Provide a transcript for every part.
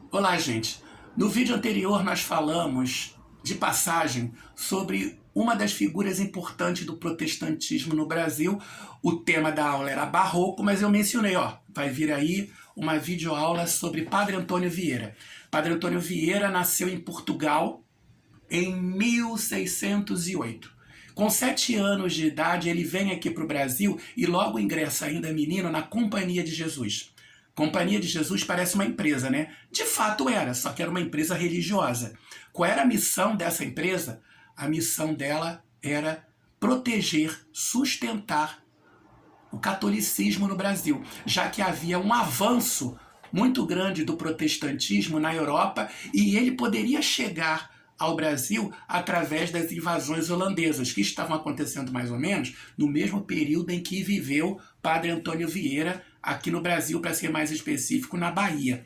Olá, gente. No vídeo anterior nós falamos, de passagem, sobre uma das figuras importantes do protestantismo no Brasil. O tema da aula era barroco, mas eu mencionei, vai vir aí uma videoaula sobre Padre Antônio Vieira. Padre Antônio Vieira nasceu em Portugal em 1608. Com 7 anos de idade, ele vem aqui para o Brasil e logo ingressa, ainda menino, na Companhia de Jesus. Companhia de Jesus parece uma empresa, né? De fato era, só que era uma empresa religiosa. Qual era a missão dessa empresa? A missão dela era proteger, sustentar o catolicismo no Brasil, já que havia um avanço muito grande do protestantismo na Europa e ele poderia chegar ao Brasil através das invasões holandesas, que estavam acontecendo mais ou menos no mesmo período em que viveu Padre Antônio Vieira aqui no Brasil, para ser mais específico, na Bahia.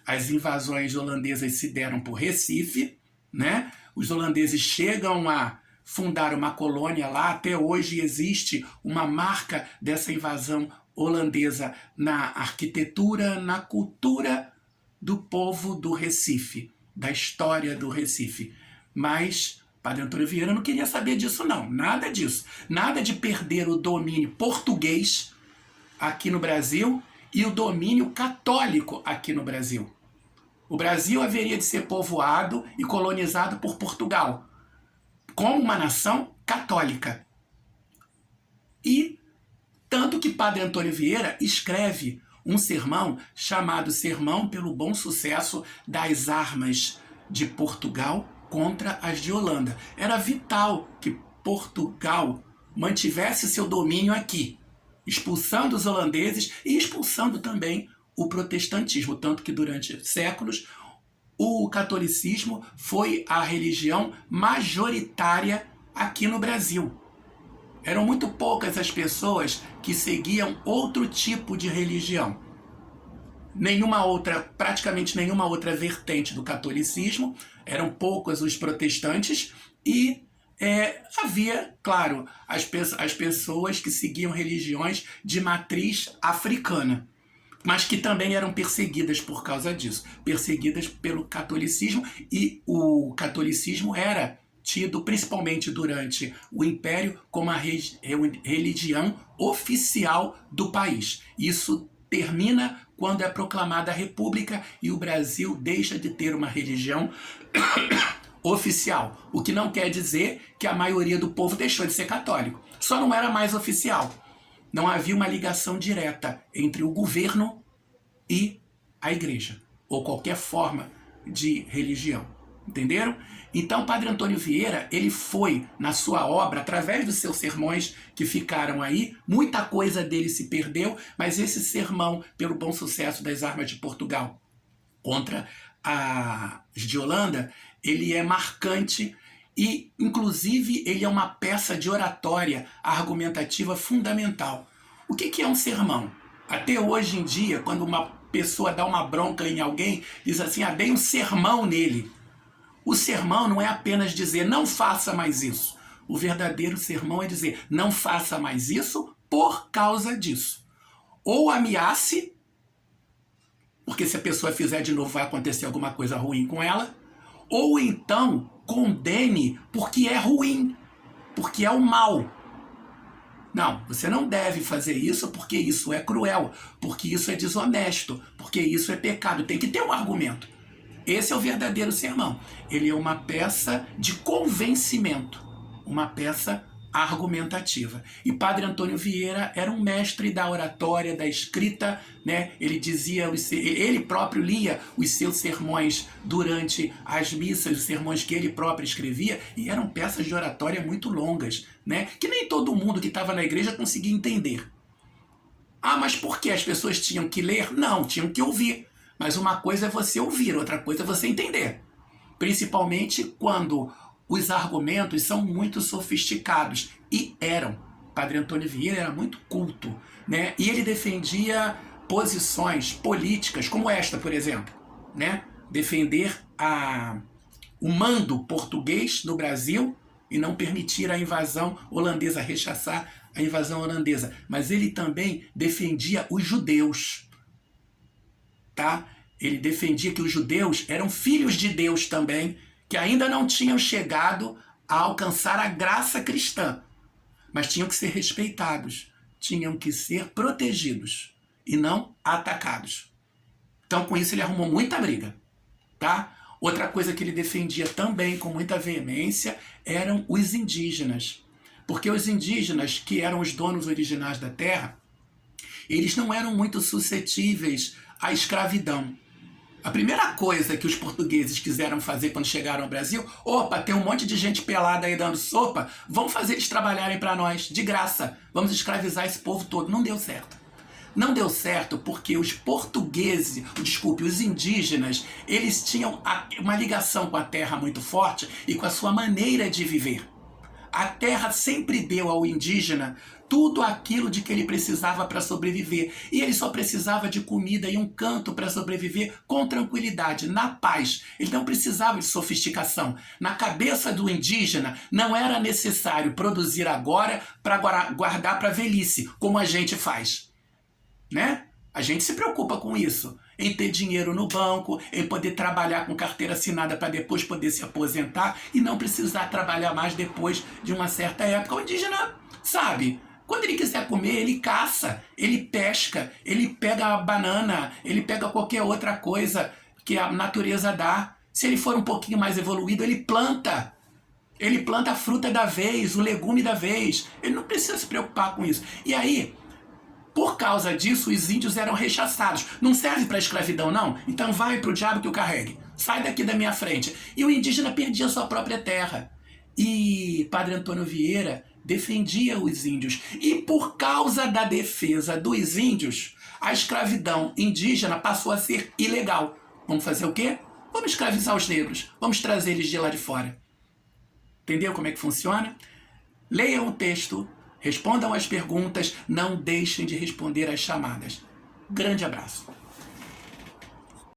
As invasões holandesas se deram por Recife, né? Os holandeses chegam a fundar uma colônia lá, até hoje existe uma marca dessa invasão holandesa na arquitetura, na cultura do povo do Recife, da história do Recife. Mas Padre Antônio Vieira não queria saber disso não, nada disso. Nada de perder o domínio português aqui no Brasil e o domínio católico aqui no Brasil. O Brasil haveria de ser povoado e colonizado por Portugal, como uma nação católica. E tanto que Padre Antônio Vieira escreve um sermão chamado Sermão pelo Bom Sucesso das Armas de Portugal contra as de Holanda. Era vital que Portugal mantivesse seu domínio aqui, expulsando os holandeses e expulsando também o protestantismo, tanto que durante séculos o catolicismo foi a religião majoritária aqui no Brasil. Eram muito poucas as pessoas que seguiam outro tipo de religião. Praticamente nenhuma outra vertente do catolicismo, eram poucos os protestantes e havia, claro, as pessoas que seguiam religiões de matriz africana, mas que também eram perseguidas por causa disso, perseguidas pelo catolicismo, e o catolicismo era tido principalmente durante o Império como a religião oficial do país. Isso termina quando é proclamada a República e o Brasil deixa de ter uma religião oficial, o que não quer dizer que a maioria do povo deixou de ser católico, só não era mais oficial. Não havia uma ligação direta entre o governo e a igreja, ou qualquer forma de religião. Entenderam? Então, Padre Antônio Vieira, ele foi, na sua obra, através dos seus sermões que ficaram aí, muita coisa dele se perdeu, mas esse sermão pelo bom sucesso das armas de Portugal contra as de Holanda, ele é marcante e, inclusive, ele é uma peça de oratória argumentativa fundamental. O que é um sermão? Até hoje em dia, quando uma pessoa dá uma bronca em alguém, diz assim, dei um sermão nele. O sermão não é apenas dizer, não faça mais isso. O verdadeiro sermão é dizer, não faça mais isso por causa disso. Ou ameace, porque se a pessoa fizer de novo vai acontecer alguma coisa ruim com ela, ou então condene porque é ruim, porque é o mal. Não, você não deve fazer isso porque isso é cruel, porque isso é desonesto, porque isso é pecado. Tem que ter um argumento. Esse é o verdadeiro sermão. Ele é uma peça de convencimento, uma peça argumentativa. E Padre Antônio Vieira era um mestre da oratória, da escrita, né? Ele próprio lia os seus sermões durante as missas, os sermões que ele próprio escrevia, e eram peças de oratória muito longas, né? Que nem todo mundo que estava na igreja conseguia entender. Mas por que as pessoas tinham que ler? Não, tinham que ouvir. Mas uma coisa é você ouvir, outra coisa é você entender. Principalmente quando os argumentos são muito sofisticados. E eram. Padre Antônio Vieira era muito culto, né? E ele defendia posições políticas, como esta, por exemplo, né? Defender o mando português no Brasil e não permitir a invasão holandesa, rechaçar a invasão holandesa. Mas ele também defendia os judeus. Tá? Ele defendia que os judeus eram filhos de Deus também, que ainda não tinham chegado a alcançar a graça cristã, mas tinham que ser respeitados, tinham que ser protegidos e não atacados. Então, com isso, ele arrumou muita briga, tá? Outra coisa que ele defendia também com muita veemência eram os indígenas. Porque os indígenas, que eram os donos originais da terra, eles não eram muito suscetíveis à escravidão. A primeira coisa que os portugueses quiseram fazer quando chegaram ao Brasil, opa, tem um monte de gente pelada aí dando sopa, vamos fazer eles trabalharem para nós, de graça, vamos escravizar esse povo todo. Não deu certo. Não deu certo porque os portugueses, os indígenas, eles tinham uma ligação com a terra muito forte e com a sua maneira de viver. A terra sempre deu ao indígena tudo aquilo de que ele precisava para sobreviver. E ele só precisava de comida e um canto para sobreviver com tranquilidade, na paz. Ele não precisava de sofisticação. Na cabeça do indígena, não era necessário produzir agora para guardar para a velhice, como a gente faz. Né? A gente se preocupa com isso, em ter dinheiro no banco, em poder trabalhar com carteira assinada para depois poder se aposentar e não precisar trabalhar mais depois de uma certa época. O indígena sabe, quando ele quiser comer, ele caça, ele pesca, ele pega a banana, ele pega qualquer outra coisa que a natureza dá. Se ele for um pouquinho mais evoluído, ele planta. Ele planta a fruta da vez, o legume da vez. Ele não precisa se preocupar com isso. E aí, por causa disso, os índios eram rechaçados. Não serve para escravidão, não? Então vai para o diabo que o carregue. Sai daqui da minha frente. E o indígena perdia sua própria terra. E Padre Antônio Vieira defendia os índios. E por causa da defesa dos índios, a escravidão indígena passou a ser ilegal. Vamos fazer o quê? Vamos escravizar os negros. Vamos trazer eles de lá de fora. Entendeu como é que funciona? Leiam o texto. Respondam as perguntas, não deixem de responder às chamadas. Grande abraço.